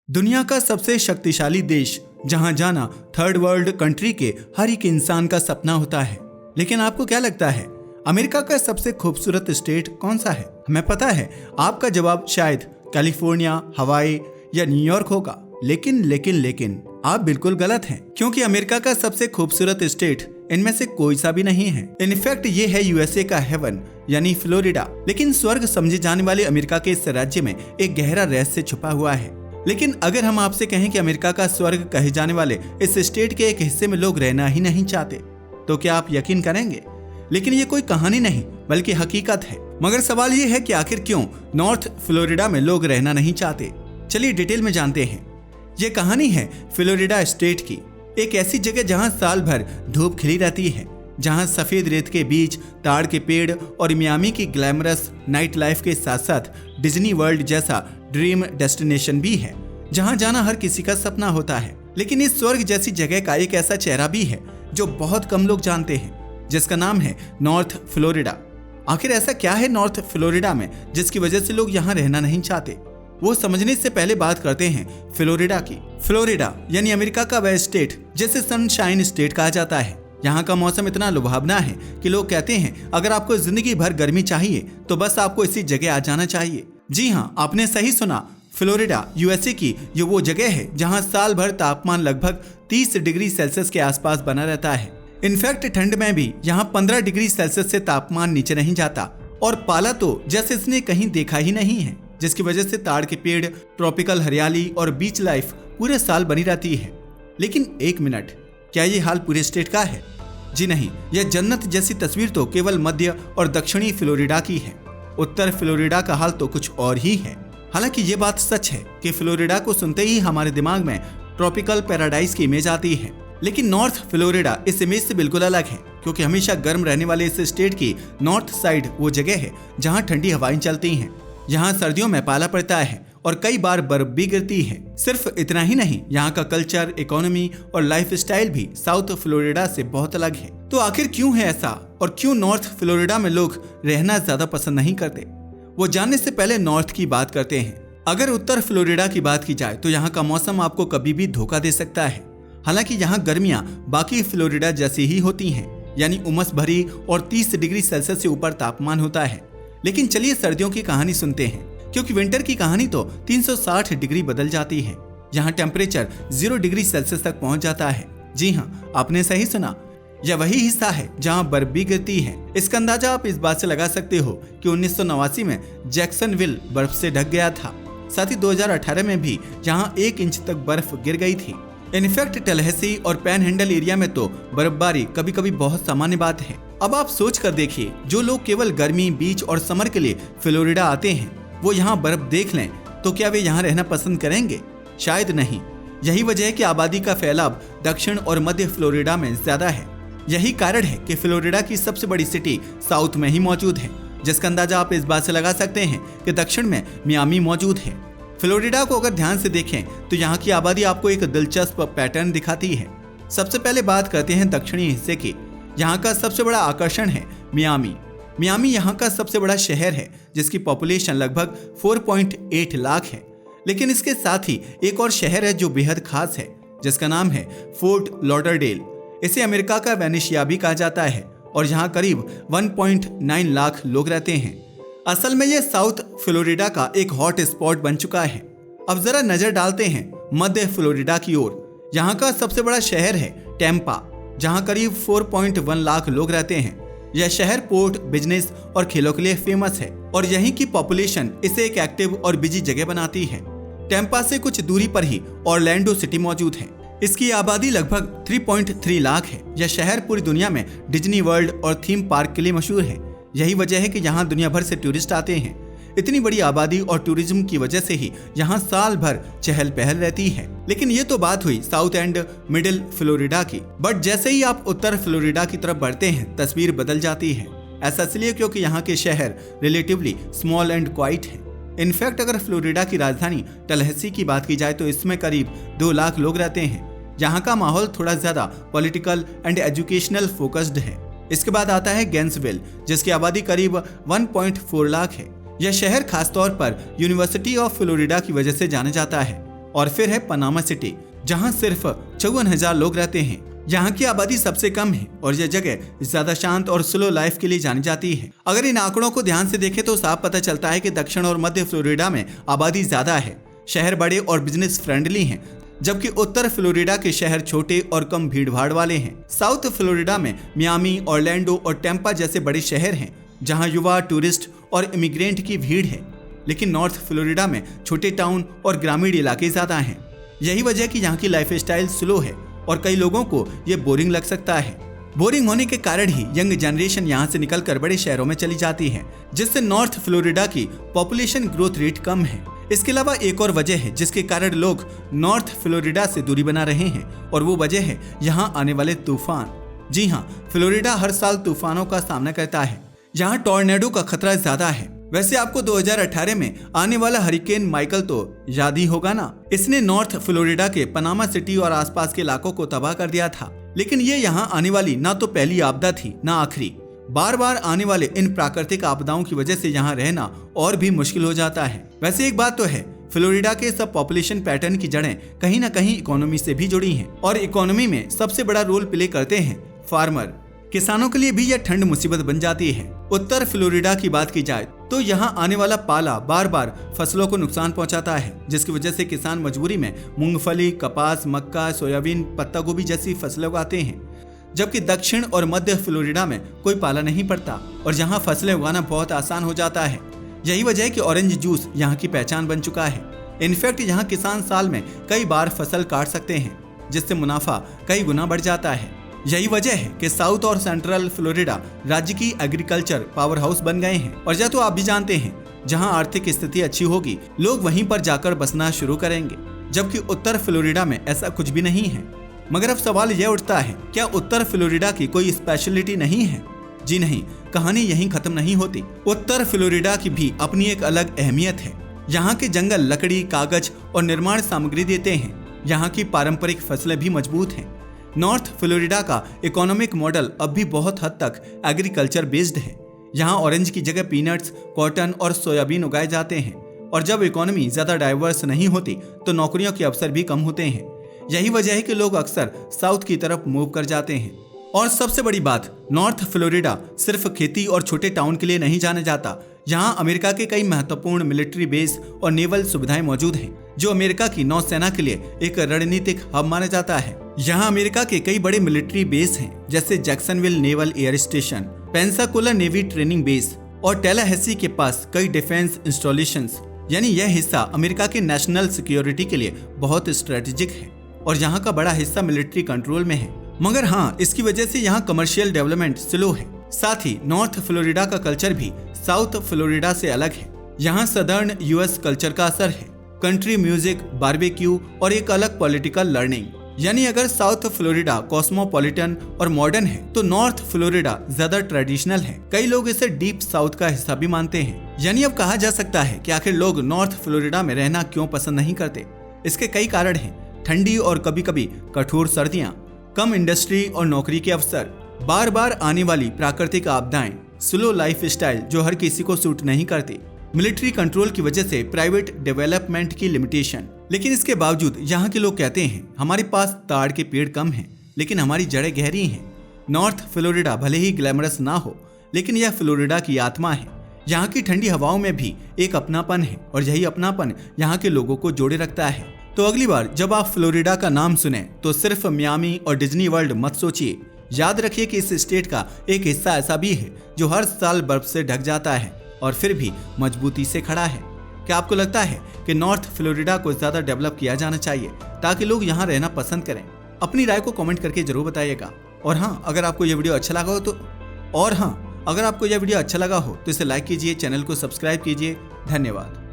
दुनिया का सबसे शक्तिशाली देश जहां जाना थर्ड वर्ल्ड कंट्री के हर एक इंसान का सपना होता है। लेकिन आपको क्या लगता है अमेरिका का सबसे खूबसूरत स्टेट कौन सा है? हमें पता है आपका जवाब शायद कैलिफोर्निया, हवाई या न्यूयॉर्क होगा। लेकिन आप बिल्कुल गलत हैं, क्योंकि अमेरिका का सबसे खूबसूरत स्टेट इनमें से कोई सा भी नहीं है। इनफैक्ट ये है यूएसए का हेवन यानी फ्लोरिडा। लेकिन स्वर्ग समझे जाने वाले अमेरिका के इस राज्य में एक गहरा रहस्य छुपा हुआ है। लेकिन अगर हम आपसे कहें कि अमेरिका का स्वर्ग कहे जाने वाले इस स्टेट के एक हिस्से में लोग रहना ही नहीं चाहते, तो क्या आप यकीन करेंगे? लेकिन ये कोई कहानी नहीं बल्कि हकीकत है। मगर सवाल ये है कि आखिर क्यों नॉर्थ फ्लोरिडा में लोग रहना नहीं चाहते? चलिए डिटेल में जानते हैं। ये कहानी है फ्लोरिडा स्टेट की, एक ऐसी जगह जहां साल भर धूप खिली रहती है, जहां सफेद रेत के बीच ताड़ के पेड़ और मियामी की ग्लैमरस नाइट लाइफ के साथ साथ डिज्नी वर्ल्ड जैसा ड्रीम डेस्टिनेशन भी है, जहां जाना हर किसी का सपना होता है। लेकिन इस स्वर्ग जैसी जगह का एक ऐसा चेहरा भी है जो बहुत कम लोग जानते हैं, जिसका नाम है नॉर्थ फ्लोरिडा। आखिर ऐसा क्या है नॉर्थ फ्लोरिडा में जिसकी वजह से लोग यहाँ रहना नहीं चाहते? वो समझने से पहले बात करते हैं फ्लोरिडा की। फ्लोरिडा यानी अमेरिका का वह स्टेट जिसे सनशाइन स्टेट कहा जाता है। यहाँ का मौसम इतना लुभावना है कि लोग कहते हैं अगर आपको जिंदगी भर गर्मी चाहिए तो बस आपको इसी जगह आ जाना चाहिए। जी हाँ, आपने सही सुना। फ्लोरिडा यूएसए की ये वो जगह है जहाँ साल भर तापमान लगभग 30 डिग्री सेल्सियस के आसपास बना रहता है। इनफैक्ट ठंड में भी यहाँ 15 डिग्री सेल्सियस से तापमान नीचे नहीं जाता, और पाला तो जैसे इसने कहीं देखा ही नहीं है, जिसकी वजह से ताड़ के पेड़, ट्रॉपिकल हरियाली और बीच लाइफ पूरे साल बनी रहती है। लेकिन एक मिनट, क्या ये हाल पूरे स्टेट का है? जी नहीं, यह जन्नत जैसी तस्वीर तो केवल मध्य और दक्षिणी फ्लोरिडा की है। उत्तर फ्लोरिडा का हाल तो कुछ और ही है। हालांकि ये बात सच है कि फ्लोरिडा को सुनते ही हमारे दिमाग में ट्रॉपिकल पैराडाइज की इमेज आती है, लेकिन नॉर्थ फ्लोरिडा इस इमेज से बिल्कुल अलग है, क्योंकि हमेशा गर्म रहने वाले इस स्टेट की नॉर्थ साइड वो जगह है जहाँ ठंडी हवाएं चलती हैं। यहाँ सर्दियों में पाला पड़ता है और कई बार बर्फ भी गिरती है। सिर्फ इतना ही नहीं, यहाँ का कल्चर, इकोनॉमी और लाइफ स्टाइल भी साउथ फ्लोरिडा से बहुत अलग है। तो आखिर क्यों है ऐसा, और क्यों नॉर्थ फ्लोरिडा में लोग रहना ज्यादा पसंद नहीं करते? वो जानने से पहले नॉर्थ की बात करते हैं। अगर उत्तर फ्लोरिडा की बात की जाए तो यहाँ का मौसम आपको कभी भी धोखा दे सकता है। हालांकि यहाँ गर्मियाँ बाकी फ्लोरिडा जैसी ही होती हैं, यानी उमस भरी और 30 डिग्री सेल्सियस से ऊपर तापमान होता है। लेकिन चलिए सर्दियों की कहानी सुनते हैं, क्योंकि विंटर की कहानी तो 360 डिग्री बदल जाती है। यहाँ टेम्परेचर 0 डिग्री सेल्सियस तक पहुँच जाता है। जी हाँ, आपने सही सुना, यह वही हिस्सा है जहाँ बर्फ भी गिरती है। इसका अंदाजा आप इस बात से लगा सकते हो कि 1989 में जैक्सनविल बर्फ से ढक गया था। साथ ही 2018 में भी यहाँ 1 इंच तक बर्फ गिर गई थी। इनफैक्ट टैलहसी और पैनहैंडल एरिया में तो बर्फबारी कभी कभी बहुत सामान्य बात है। अब आप सोच कर देखिए, जो लोग केवल गर्मी, बीच और समर के लिए फ्लोरिडा आते हैं, वो यहाँ बर्फ देख लें तो क्या वे यहाँ रहना पसंद करेंगे? शायद नहीं। यही वजह है कि आबादी का फैलाव दक्षिण और मध्य फ्लोरिडा में ज्यादा है। यही कारण है कि फ्लोरिडा की सबसे बड़ी सिटी साउथ में ही मौजूद है, जिसका अंदाजा आप इस बात से लगा सकते हैं कि दक्षिण में मियामी मौजूद है। फ्लोरिडा को अगर ध्यान से देखें तो यहाँ की आबादी आपको एक दिलचस्प पैटर्न दिखाती है। सबसे पहले बात करते हैं दक्षिणी हिस्से की। यहाँ का सबसे बड़ा आकर्षण है मियामी। मियामी यहाँ का सबसे बड़ा शहर है, जिसकी पॉपुलेशन लगभग 4.8 लाख है। लेकिन इसके साथ ही एक और शहर है जो बेहद खास है, जिसका नाम है फोर्ट लॉडरडेल। इसे अमेरिका का वेनेशिया भी कहा जाता है, और यहाँ करीब 1.9 लाख लोग रहते हैं। असल में यह साउथ फ्लोरिडा का एक हॉट स्पॉट बन चुका है। अब जरा नजर डालते हैं मध्य फ्लोरिडा की ओर। यहाँ का सबसे बड़ा शहर है टेम्पा, जहाँ करीब 4.1 लाख लोग रहते हैं। यह शहर पोर्ट, बिजनेस और खेलों के लिए फेमस है, और यहीं की पॉपुलेशन इसे एक एक्टिव और बिजी जगह बनाती है। टेम्पा से कुछ दूरी पर ही ऑरलैंडो सिटी मौजूद है। इसकी आबादी लगभग 3.3 लाख है। यह शहर पूरी दुनिया में डिज्नी वर्ल्ड और थीम पार्क के लिए मशहूर है। यही वजह है कि यहाँ दुनिया भर से टूरिस्ट आते हैं। इतनी बड़ी आबादी और टूरिज्म की वजह से ही यहाँ साल भर चहल पहल रहती है। लेकिन ये तो बात हुई साउथ एंड मिडिल फ्लोरिडा की, बट जैसे ही आप उत्तर फ्लोरिडा की तरफ बढ़ते हैं तस्वीर बदल जाती है। ऐसा इसलिए क्योंकि यहाँ के शहर रिलेटिवली स्मॉल एंड क्वाइट है। इनफैक्ट अगर फ्लोरिडा की राजधानी टैलहसी की बात की जाए तो इसमें करीब 2 लाख लोग रहते हैं। यहाँ का माहौल थोड़ा ज्यादा पॉलिटिकल एंड एजुकेशनल फोकस्ड है। इसके बाद आता है गैंसविल, जिसकी आबादी करीब 1.4 लाख है। यह शहर खासतौर पर यूनिवर्सिटी ऑफ फ्लोरिडा की वजह से जाना जाता है। और फिर है पनामा सिटी, जहां सिर्फ 54,000 लोग रहते हैं। यहाँ की आबादी सबसे कम है और यह जगह ज्यादा शांत और स्लो लाइफ के लिए जानी जाती है। अगर इन आंकड़ों को ध्यान से देखें तो साफ पता चलता है कि दक्षिण और मध्य फ्लोरिडा में आबादी ज्यादा है, शहर बड़े और बिजनेस फ्रेंडली हैं, जबकि उत्तर फ्लोरिडा के शहर छोटे और कम भीड़ भाड़ वाले हैं। साउथ फ्लोरिडा में मियामी, ऑरलैंडो और टेम्पा जैसे बड़े शहर हैं, जहां युवा, टूरिस्ट और इमिग्रेंट की भीड़ है। लेकिन नॉर्थ फ्लोरिडा में छोटे टाउन और ग्रामीण इलाके ज्यादा हैं। यही वजह है कि यहाँ की लाइफ स्टाइल स्लो है और कई लोगों को ये बोरिंग लग सकता है। बोरिंग होने के कारण ही यंग जनरेशन यहाँ से निकलकर बड़े शहरों में चली जाती है, जिससे नॉर्थ फ्लोरिडा की पॉपुलेशन ग्रोथ रेट कम है। इसके अलावा एक और वजह है जिसके कारण लोग नॉर्थ फ्लोरिडा से दूरी बना रहे हैं, और वो वजह है यहाँ आने वाले तूफान। जी हाँ, फ्लोरिडा हर साल तूफानों का सामना करता है। यहाँ टॉर्नेडो का खतरा ज्यादा है। वैसे आपको 2018 में आने वाला हरिकेन माइकल तो याद ही होगा ना। इसने नॉर्थ फ्लोरिडा के पनामा सिटी और आसपास के इलाकों को तबाह कर दिया था। लेकिन ये यहाँ आने वाली ना तो पहली आपदा थी ना आखिरी। बार बार आने वाले इन प्राकृतिक आपदाओं की वजह से यहाँ रहना और भी मुश्किल हो जाता है। वैसे एक बात तो है, फ्लोरिडा के सब पॉपुलेशन पैटर्न की जड़ें कहीं ना कहीं इकोनॉमी से भी जुड़ी हैं, और इकोनॉमी में सबसे बड़ा रोल प्ले करते हैं फार्मर। किसानों के लिए भी यह ठंड मुसीबत बन जाती है। उत्तर फ्लोरिडा की बात की जाए तो यहाँ आने वाला पाला बार बार फसलों को नुकसान पहुंचाता है, जिसकी वजह से किसान मजबूरी में मूंगफली, कपास, मक्का, सोयाबीन, पत्ता गोभी जैसी फसलें उगाते हैं। जबकि दक्षिण और मध्य फ्लोरिडा में कोई पाला नहीं पड़ता और यहाँ फसलें उगाना बहुत आसान हो जाता है। यही वजह है कि ऑरेंज जूस यहाँ की पहचान बन चुका है। इनफैक्ट यहाँ किसान साल में कई बार फसल काट सकते हैं, जिससे मुनाफा कई गुना बढ़ जाता है। यही वजह है कि साउथ और सेंट्रल फ्लोरिडा राज्य की एग्रीकल्चर पावर हाउस बन गए हैं। और यह तो आप भी जानते हैं, जहां आर्थिक स्थिति अच्छी होगी लोग वहीं पर जाकर बसना शुरू करेंगे, जबकि उत्तर फ्लोरिडा में ऐसा कुछ भी नहीं है। मगर अब सवाल यह उठता है, क्या उत्तर फ्लोरिडा की कोई स्पेशलिटी नहीं है? जी नहीं, कहानी यहीं खत्म नहीं होती। उत्तर फ्लोरिडा की भी अपनी एक अलग अहमियत है। यहाँ के जंगल लकड़ी, कागज और निर्माण सामग्री देते हैं। यहाँ की पारंपरिक फसलें भी मजबूत हैं। नॉर्थ फ्लोरिडा का इकोनॉमिक मॉडल अब भी बहुत हद तक एग्रीकल्चर बेस्ड है। यहाँ ऑरेंज की जगह पीनट्स, कॉटन और सोयाबीन उगाए जाते हैं। और जब इकोनॉमी ज्यादा डाइवर्स नहीं होती तो नौकरियों के अवसर भी कम होते हैं। यही वजह है कि लोग अक्सर साउथ की तरफ मूव कर जाते हैं। और सबसे बड़ी बात, नॉर्थ फ्लोरिडा सिर्फ खेती और छोटे टाउन के लिए नहीं जाना जाता। यहाँ अमेरिका के कई महत्वपूर्ण मिलिट्री बेस और नेवल सुविधाएं मौजूद हैं, जो अमेरिका की नौसेना के लिए एक रणनीतिक हब माना जाता है। यहाँ अमेरिका के कई बड़े मिलिट्री बेस हैं, जैसे Jacksonville naval air station, Pensacola navy training base और टैलाहेसी के पास कई डिफेंस इंस्टॉलेशंस। यानी यह हिस्सा अमेरिका के नेशनल सिक्योरिटी के लिए बहुत स्ट्रेटेजिक है और यहाँ का बड़ा हिस्सा मिलिट्री कंट्रोल में है। मगर हाँ, इसकी वजह से यहाँ कमर्शियल डेवलपमेंट स्लो है। साथ ही नॉर्थ फ्लोरिडा का कल्चर भी साउथ फ्लोरिडा से अलग है। यहाँ सदर्न यूएस कल्चर का असर है, कंट्री म्यूजिक, बारबेक्यू और एक अलग पॉलिटिकल लर्निंग। यानी अगर साउथ फ्लोरिडा कॉस्मोपॉलिटन और मॉडर्न है तो नॉर्थ फ्लोरिडा ज्यादा ट्रेडिशनल है। कई लोग इसे डीप साउथ का हिस्सा भी मानते हैं। यानी अब कहा जा सकता है कि आखिर लोग नॉर्थ फ्लोरिडा में रहना क्यों पसंद नहीं करते। इसके कई कारण हैं, ठंडी और कभी कभी कठोर सर्दियाँ, कम इंडस्ट्री और नौकरी के अवसर, बार बार आने वाली प्राकृतिक आपदाएं, स्लो लाइफ स्टाइल जो हर किसी को सूट नहीं करती, मिलिट्री कंट्रोल की वजह से प्राइवेट डेवलपमेंट की लिमिटेशन। लेकिन इसके बावजूद यहाँ के लोग कहते हैं, हमारे पास ताड़ के पेड़ कम हैं, लेकिन हमारी जड़ें गहरी हैं। नॉर्थ फ्लोरिडा भले ही ग्लैमरस ना हो, लेकिन यह फ्लोरिडा की आत्मा है। यहाँ की ठंडी हवाओं में भी एक अपनापन है और यही अपनापन यहाँ के लोगों को जोड़े रखता है। तो अगली बार जब आप फ्लोरिडा का नाम सुने तो सिर्फ मियामी और डिज्नी वर्ल्ड मत सोचिए। याद रखिए कि इस स्टेट का एक हिस्सा ऐसा भी है जो हर साल बर्फ से ढक जाता है और फिर भी मजबूती से खड़ा है। क्या आपको लगता है कि नॉर्थ फ्लोरिडा को ज्यादा डेवलप किया जाना चाहिए ताकि लोग यहाँ रहना पसंद करें? अपनी राय को कमेंट करके जरूर बताइएगा। और हाँ, अगर आपको यह वीडियो अच्छा लगा हो तो इसे लाइक कीजिए, चैनल को सब्सक्राइब कीजिए। धन्यवाद।